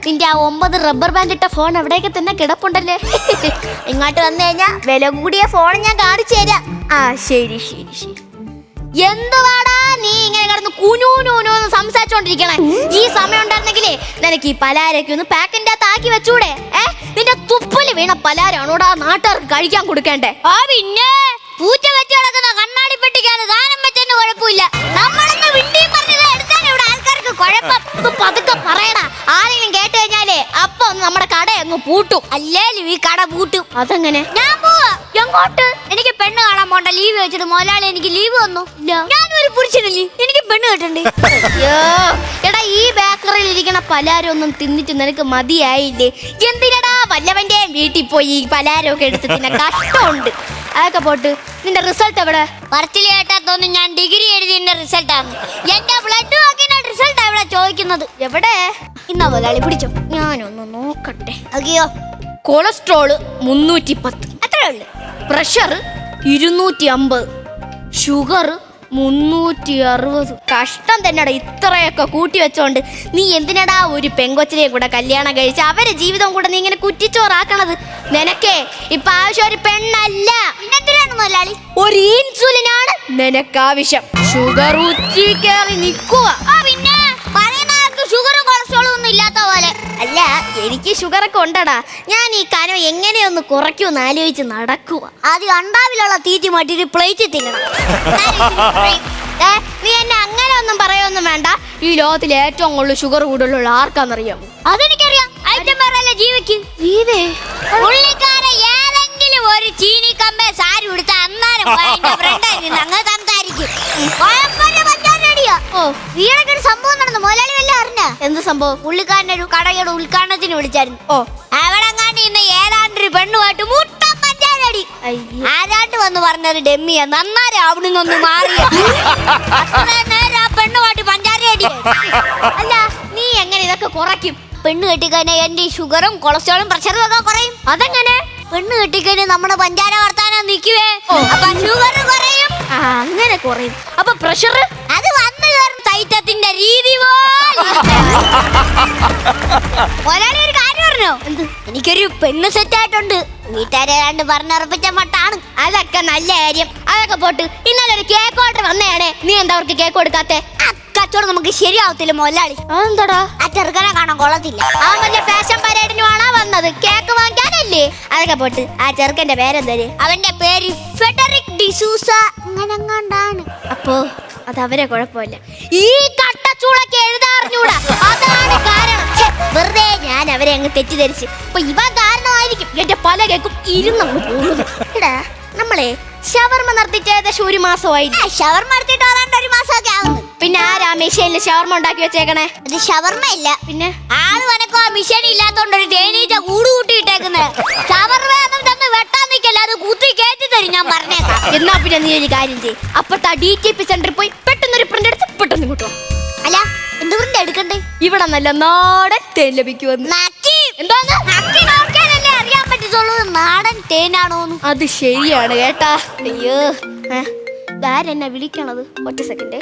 നിന്റെ ആ 9 rubber band ഇട്ട ഫോൺ എവിടെയൊക്കെ തന്നെ കിടപ്പുണ്ടല്ലേ. ഇങ്ങോട്ട് വന്നു കഴിഞ്ഞാ വില കൂടിയ ഫോൺ ഞാൻ കാണിച്ചു തരാം. ആ ശരി ശരി ശരി. എന്തുവാടാ നീ ഇങ്ങനെ കിടന്ന് കുനൂനൂന്ന് സംസാരിച്ചോണ്ടിരിക്കണേ? ഈ സമയം ഉണ്ടായിരുന്നെങ്കിലേ നിനക്ക് ഈ പലാരൊക്കെ ഒന്ന് പാക്കിന്റെ അകത്ത് ആക്കി വെച്ചൂടെ? നിന്റെ തുപ്പല് വീണ പലാരാണോടാ നാട്ടുകാർക്ക് കഴിക്കാൻ കൊടുക്കേണ്ടേ? ആ പിന്നെ പൂച്ച വെച്ച് കിടക്കുന്ന കണ്ണാടി പെട്ടിക്കാണ് ദാനം വെച്ചതിന് കുഴപ്പമില്ല. നമ്മളൊന്ന് വിണ്ടിയും പറഞ്ഞത് എടുത്താണ് ഇവിടെ ആൾക്കാർക്ക് കുഴപ്പം. പതുക്കെ പറയടാ. ആരെങ്കിലും കേട്ട് കഴിഞ്ഞാലേ അപ്പൊ ഒന്ന് നമ്മുടെ കട അങ്ങ് പൂട്ടും. അല്ലേലും ഈ കട പൂട്ടും. അതെങ്ങനെ? ഞാൻ പോവാ. എങ്ങോട്ട്? എനിക്ക് പെണ്ണ് കാണാൻ പോണ്ട. ലീവ് വെച്ചിട്ട് മുതലാളി എനിക്ക് ലീവ് വന്നു. ഞാനൊരു പുരുഷനല്ലേ, എനിക്ക് പെണ്ണ് കിട്ടണ്ടേ? അയ്യോ എടാ, ഈ ബേക്കറിയിൽ ഇരിക്കണ പലാരം ഒന്നും തിന്നിട്ട് നിനക്ക് മതിയായില്ലേ? എന്തിനടാ വല്ലവന്റെ വീട്ടിൽ പോയി ഈ പലാരമൊക്കെ എടുത്ത് തിന്നെ? കഷ്ടമുണ്ട്. അതൊക്കെ പോട്ട്, നിന്റെ റിസൾട്ട് എവിടെ? പറച്ചിൽ കേട്ടാത്തോന്നും ഞാൻ ഡിഗ്രി എഴുതിന്റെ റിസൾട്ടാണ്. എന്റെ ബ്ലഡ് നോക്കിന്റെ റിസൾട്ട് എവിടെ ചോദിക്കുന്നത്? എവിടെ? ഇന്നാ മുതലാളി പിടിച്ചോ. ഞാനൊന്ന് നോക്കട്ടെ. അയ്യോ, കൊളസ്ട്രോള് 310, അത്രേ ഉള്ളു. Pressure 250, sugar 360. കഷ്ടം തന്നെടാ ഇത്രയൊക്കെ കൂട്ടി വെച്ചോണ്ട്. നീ എന്തിനടാ ഒരു പെങ്കൊച്ചിനെ കൂടെ കല്യാണം കഴിച്ച് അവരെ ജീവിതം കൂടെ നീ ഇങ്ങനെ കുറ്റിച്ചോറാക്കണത്? നിനക്കേ ഇപ്പൊ ആവശ്യം ഒരു പെണ്ണല്ല. എന്തിനാണ് മുതലാളി? ഒരു ഇൻസുലിനാണ് നിനക്ക് ആവശ്യം. ഷുഗർ ഉച്ചി കയറി നിൽക്കുക. പിന്നെ പറയുന്ന ഷുഗറും കൊളസ്ട്രോളും ഒന്നും ഇല്ലാത്ത പോലെ. അല്ല, എനിക്ക് ഷുഗറൊക്കെ ഉണ്ടടാ. ഞാൻ ഈ കനം എങ്ങനെയൊന്ന് കുറയ്ക്കുമെന്ന് ആലോചിച്ച് നടക്കുക. ആദ്യം അണ്ടാവിലുള്ള തീറ്റി മാറ്റിട്ട് പ്ലേറ്റ് തിന്നണം. നീ എന്നെ അങ്ങനെ ഒന്നും പറയൊന്നും വേണ്ട. ഈ ലോകത്തിൽ ഏറ്റവും കൂടുതൽ ഷുഗർ കൂടുതലുള്ള ആർക്കാന്നറിയാമോ? അതെനിക്കറിയാം. ഐറ്റം പറയല്ലേ ജീവിക്ക്. ജീവേ പുള്ളിക്കാരെ ഏതെങ്കിലും ഒരു ചീനി കമ്പേ സാരി ഉടുത്ത അന്നാരം ഫ്രണ്ടായി നിന്ന് അങ്ങ് സംസാരിക്കും. വീടൊക്കെ സംഭവം നടന്നു. മുതലാളി വല്ല അറിഞ്ഞ? എന്ത് സംഭവം? പുള്ളിക്കാരൻ്റെ ഒരു കടയുടെ ഉദ്ഘാടനത്തിന് വിളിച്ചായിരുന്നു. അവിടെ അങ്ങാണ്ട് ഇന്ന് ഏതാണ്ടൊരു പെണ്ണുമായിട്ട് മുട്ട പഞ്ചാരടി. ആരാണ്ട് വന്ന് പറഞ്ഞത് ഡെമ്മിയ. നന്നാരെ അവിടെ നിന്നൊന്ന് മാറിയ നേരം ആ പെണ്ണുമായിട്ട് പഞ്ചാരടി. അല്ല, നീ എങ്ങനെ ഇതൊക്കെ കുറയ്ക്കും? പെണ്ണ് കെട്ടിക്കഴിഞ്ഞാൽ എന്റെ ഈ ഷുഗറും കൊളസ്ട്രോളും പ്രഷറും ഒക്കെ കുറയും. അതെങ്ങനെ? പെണ്ണ് കെട്ടിക്കഴിഞ്ഞാൽ നമ്മുടെ പഞ്ചാര വർത്താനം നിൽക്കുവേ, അപ്പൊ ഷുഗർ കുറയും. അങ്ങനെ കുറയും. അപ്പൊ പ്രഷർ അത് വന്നു കയറും തൈറ്റത്തിന്റെ രീതി പോലെ. ഒരാളെ ഒരു കാര്യം പറഞ്ഞോ? എന്ത്? എനിക്കൊരു പെണ്ണ് സെറ്റ് ആയിട്ടുണ്ട്. വീട്ടുകാരെ കണ്ട് പറഞ്ഞുറപ്പിച്ച മട്ടാണ്. അതൊക്കെ നല്ല കാര്യം. അതൊക്കെ പോട്ട്. ഇന്നലെ ഒരു കേക്ക് ഓർഡർ വന്നേണേ, നീ എന്താ അവർക്ക് കേക്ക് കൊടുക്കാത്തെ? കച്ചവടം നമുക്ക് ശരിയാവത്തില്ല മുതലാളി. അതെന്താടാ? ആ ചെറുക്കനെ കാണാൻ കൊള്ളത്തില്ല. ആ വല്ല ഫാഷൻ പരേഡിനുമാണോ വന്നത്? കേക്ക് വാങ്ങാനല്ലേ? അതൊക്കെ പോട്ട്. ആ ചെറുക്കന്റെ പേരെന്താ? അവന്റെ പേര് ഫെഡറിക് ഡിസൂസ അങ്ങനെങ്ങാണ്ടാണ്. അപ്പോ അത് അവരെ കുഴപ്പമില്ല. ഈ കട്ടച്ചൂളൊക്കെ എഴുതാറിഞ്ഞൂടാ, അതാണ് കാരണം. വെറുതെ ഞാൻ അവരെ അങ്ങ് തെറ്റിദ്ധരിച്ച്. അപ്പൊ ഇവ കാരണമായിരിക്കും എന്റെ പല കേക്കും ഇരുന്നങ്ങ് പോകുന്നത്. എടാ, നമ്മളെ ഷവർമ നടത്തിയിട്ട് ഏകദേശം 1 മാസമായി. ഷവർമ നടത്തിയിട്ട് ഏതാണ്ട് 1 മാസമൊക്കെ ആവുന്നു. പിന്നെ ആരാ മെഷീനിൽ ഷവർമ ഉണ്ടാക്കി വെച്ചേക്കണേ? അത് ഷവർമ ഇല്ല. പിന്നെ ആള് വനക്കോ മിഷൻ ഇല്ലാത്തോണ്ട് ഒരു തേനീച്ച കൂട് കൂട്ടിയിട്ടേക്കുന്നത്. ഷവർമ തന്നെ വെട്ടാൻ നിൽക്കല്ല, അത് കുത്തി കയറ്റി തരും ഞാൻ പറഞ്ഞേക്കാം. എന്നാ പിന്നെ നീ ഒരു കാര്യം ചെയ്യും. അപ്പത്തെ DTP സെന്ററിൽ പോയി പെട്ടെന്നൊരു പ്രിന്റ് എടുത്ത് പെട്ടെന്ന് കിട്ടും. അല്ല, എന്ത് പ്രിന്റ് എടുക്കണ്ടേ? ഇവിടെ നല്ല നാടൻ തേൻ ലഭിക്കുമെന്ന്. എന്തോന്ന് നക്കി നോക്കിയാലല്ലേ അറിയാൻ പറ്റത്തുള്ളൂ നാടൻ തേനാണോന്ന്. അത് ശരിയാണ് കേട്ടാ. അയ്യോ, ഇതാരെന്നാ വിളിക്കണത്? ഒറ്റ സെക്കൻഡ്.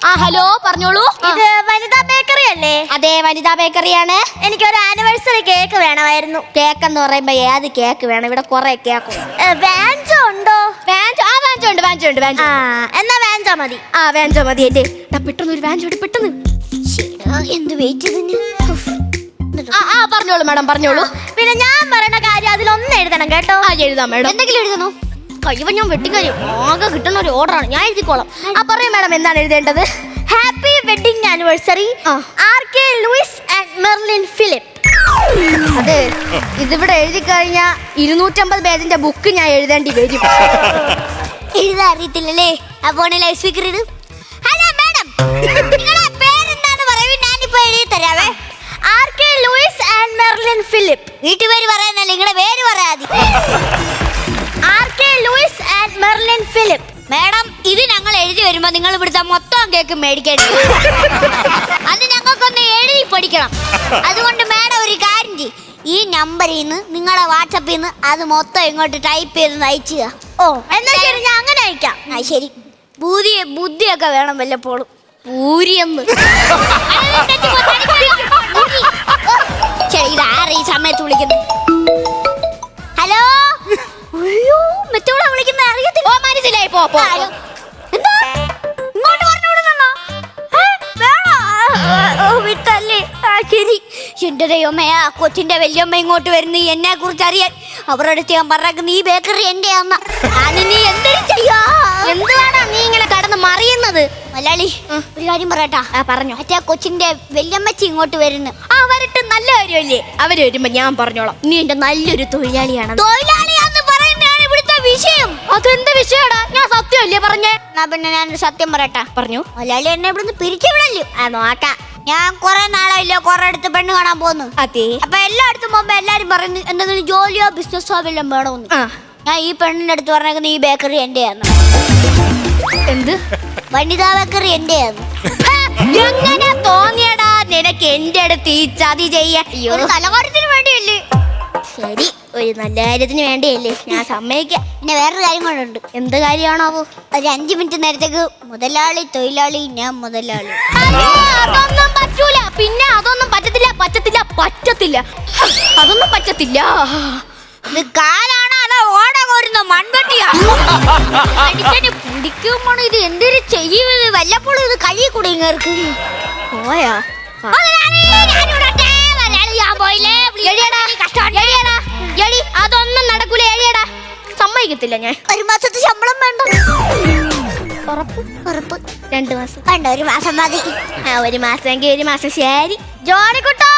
ആ ഹലോ, പറഞ്ഞോളൂ. ഇത് വനിതാ ബേക്കറി അല്ലേ? അതെ, വനിതാ ബേക്കറിയാണ്. എനിക്കൊരു ആനിവേഴ്സറി കേക്ക് വേണമായിരുന്നു. കേക്ക് എന്ന് പറയുമ്പോ ഏത് കേക്ക് വേണം? ഇവിടെ കുറെ കേക്ക്. വാഞ്ചോ ഉണ്ടോ? വാഞ്ചോ? ആ വാഞ്ചോ ഉണ്ട്, വാഞ്ചോ ഉണ്ട്, വാഞ്ചോ. എന്നാ വാഞ്ചോ മതി. ആ വാഞ്ചോ മതി. എന്റെ പെട്ടെന്ന് ഒരു വാഞ്ചോ ഉണ്ട്, പെട്ടെന്ന്. എന്ത് വെയിറ്റ് ഇതിന്? ആ പറഞ്ഞോളൂ മാഡം, പറഞ്ഞോളൂ. പിന്നെ ഞാൻ പറയുന്ന കാര്യം അതിലൊന്ന് എഴുതണം കേട്ടോ. ആ എഴുതാം മാഡം. എന്തെങ്കിലും എഴുതണോ? കഴിയുമ്പോ ഞാൻ വെട്ടിക്കാര്യം ആകെ കിട്ടുന്ന ഒരു ഓർഡറാണ്, ഞാൻ എഴുതിക്കോളാം. ആ പറയൂ മാഡം, എന്താണ് എഴുതേണ്ടത്? Happy wedding anniversary RK Louis and Merlin Philip. അതെ, ഇതിവിടെ എഴുതി കഴിഞ്ഞാ 250 പേജിന്റെ ബുക്ക് ഞാൻ എഴുതേണ്ടി വരും. എഴുതാൻ അറിയത്തില്ലല്ലേ? അപ്പോൾ ലൈഫ് സ്പീക്കർ ഇത്. ഹലോ മാഡം, നിങ്ങളുടെ പേരെന്താന്ന് പറയൂ, ഞാനിപ്പോ എഴുതി തരാവേ. RK Louis and Merlin Philip. വീട്ടുപേര് പറയാനല്ല, നിങ്ങളുടെ പേര് പറയാതി. RK Louis and Merlin Philip. Madam, ഇത് ഞങ്ങൾ എഴുതി വരുമ്പോ നിങ്ങൾ ഇവിടുത്തെ മൊത്തം കേക്ക് മേടിക്കേണ്ടി വരും. അത് ഞങ്ങൾക്കൊന്ന് എഴുതി പഠിക്കണം. അതുകൊണ്ട് മാഡം ഒരു കാര്യം ചെയ്യും, ഈ നമ്പറിൽ നിന്ന് നിങ്ങളുടെ വാട്സപ്പിൽ നിന്ന് അത് മൊത്തം ഇങ്ങോട്ട് ടൈപ്പ് ചെയ്ത് അയച്ചുക. ഓ എന്നാ ശരി, ഞാൻ അങ്ങനെ അയക്കാം. ആ ശരി. ബുദ്ധിയൊക്കെ വേണം വല്ലപ്പോഴും. പൂരിയെന്ന് പോ. എന്താ ഇങ്ങോട്ട് പറഞ്ഞു വിടുന്നോ? വിട്ടല്ലേ? ശരി. എന്റെ ദൈവമേ, ആ കൊച്ചിന്റെ വല്യമ്മ ഇങ്ങോട്ട് വരുന്നു എന്നെ കുറിച്ച് അറിയാൻ. അവരുടെ അടുത്ത് ഞാൻ പറഞ്ഞേക്കുന്ന ഈ ബേക്കറി എന്റെ അമ്മ. നീ എന്തെങ്കിലും ചെയ്യാ? എന്തുവാടാ നീ ഇങ്ങനെ കടന്ന് മറിയുന്നത്? മലയാളി, ഒരു കാര്യം പറയട്ടാ. പറഞ്ഞോ. മറ്റേ കൊച്ചിന്റെ വല്യമ്മച്ചി ഇങ്ങോട്ട് വരുന്നു. വരട്ടെ, നല്ല കാര്യമല്ലേ. അവര് വരുമ്പോ ഞാൻ പറഞ്ഞോളാം നീ എന്റെ നല്ലൊരു തൊഴിലാളിയാണ്. തൊഴിലാളിയാന്ന് പറയുന്നതാണ് ഇവിടുത്തെ വിഷയം. അതെന്ത് വിഷയടാ? ഞാൻ സത്യമല്ലേ പറഞ്ഞേ? എന്നാ പിന്നെ ഞാനൊരു സത്യം പറയട്ടാ. പറഞ്ഞു. മലയാളി എന്നെ ഇവിടുന്ന് പിരിച്ചുവിടല്ലോ. നോക്കാം. ഞാൻ കൊറേ നാളായില്ലോ കൊറേ അടുത്ത് പെണ്ണ് കാണാൻ പോകുന്നു. അതെ. അപ്പൊ എല്ലായിടത്തും പോകുമ്പോ എല്ലാരും പറയുന്നു എന്തെങ്കിലും ജോലിയോ ബിസിനസ്സോ വല്ലതും വേണമെന്ന്. ഞാൻ ഈ പെണ്ണിന്റെ അടുത്ത് പറഞ്ഞേക്കുന്ന ഈ ബേക്കറി എന്റെയാണ്. എന്ത്? വനിതാ ബേക്കറി എന്റെയാണ്. എങ്ങനെ തോന്നിയടാ നിനക്ക് എന്റെ അടുത്ത് ഈ ചതി ചെയ്യാൻ? ഒരു തലകാര്യത്തിന് വേണ്ടിയല്ലേ? ശരി, ഒരു നല്ല കാര്യത്തിന് വേണ്ടിയല്ലേ, ഞാൻ സമ്മതിക്കാം. പിന്നെ വേറൊരു കാര്യം കൊണ്ടുണ്ട്. എന്ത് കാര്യമാണാവോ? ഒരു 5 മിനിറ്റ് നേരത്തേക്ക് മുതലാളി തൊഴിലാളി ഞാൻ മുതലാളി. അതൊന്നും പറ്റൂല. പിന്നെ അതൊന്നും പറ്റത്തില്ല, പറ്റത്തില്ല, പറ്റത്തില്ല. അതൊന്നും പറ്റത്തില്ല. ഇത് കാലാണോ അതോ ഓട കോരുന്ന മൺവെട്ടിയാ? പിടിക്കുമ്പോ ഇത് എന്തൊരു ചെയ്യുന്നത്? വല്ലപ്പോഴും ഇത് കൈ കൂടെ ഇങ്ങേർക്ക് പോയാ അതൊന്നും നടക്കൂല. എഴിയടാ, സമ്മതിക്കത്തില്ല ഞാൻ. 1 മാസത്തെ ശമ്പളം വേണ്ട. ഉറപ്പ്? ഉറപ്പ്. 2 മാസം വേണ്ട, 1 മാസം മതി. 1 മാസമെങ്കിൽ 1 മാസം. ശരി ജോലിക്കുട്ടോ.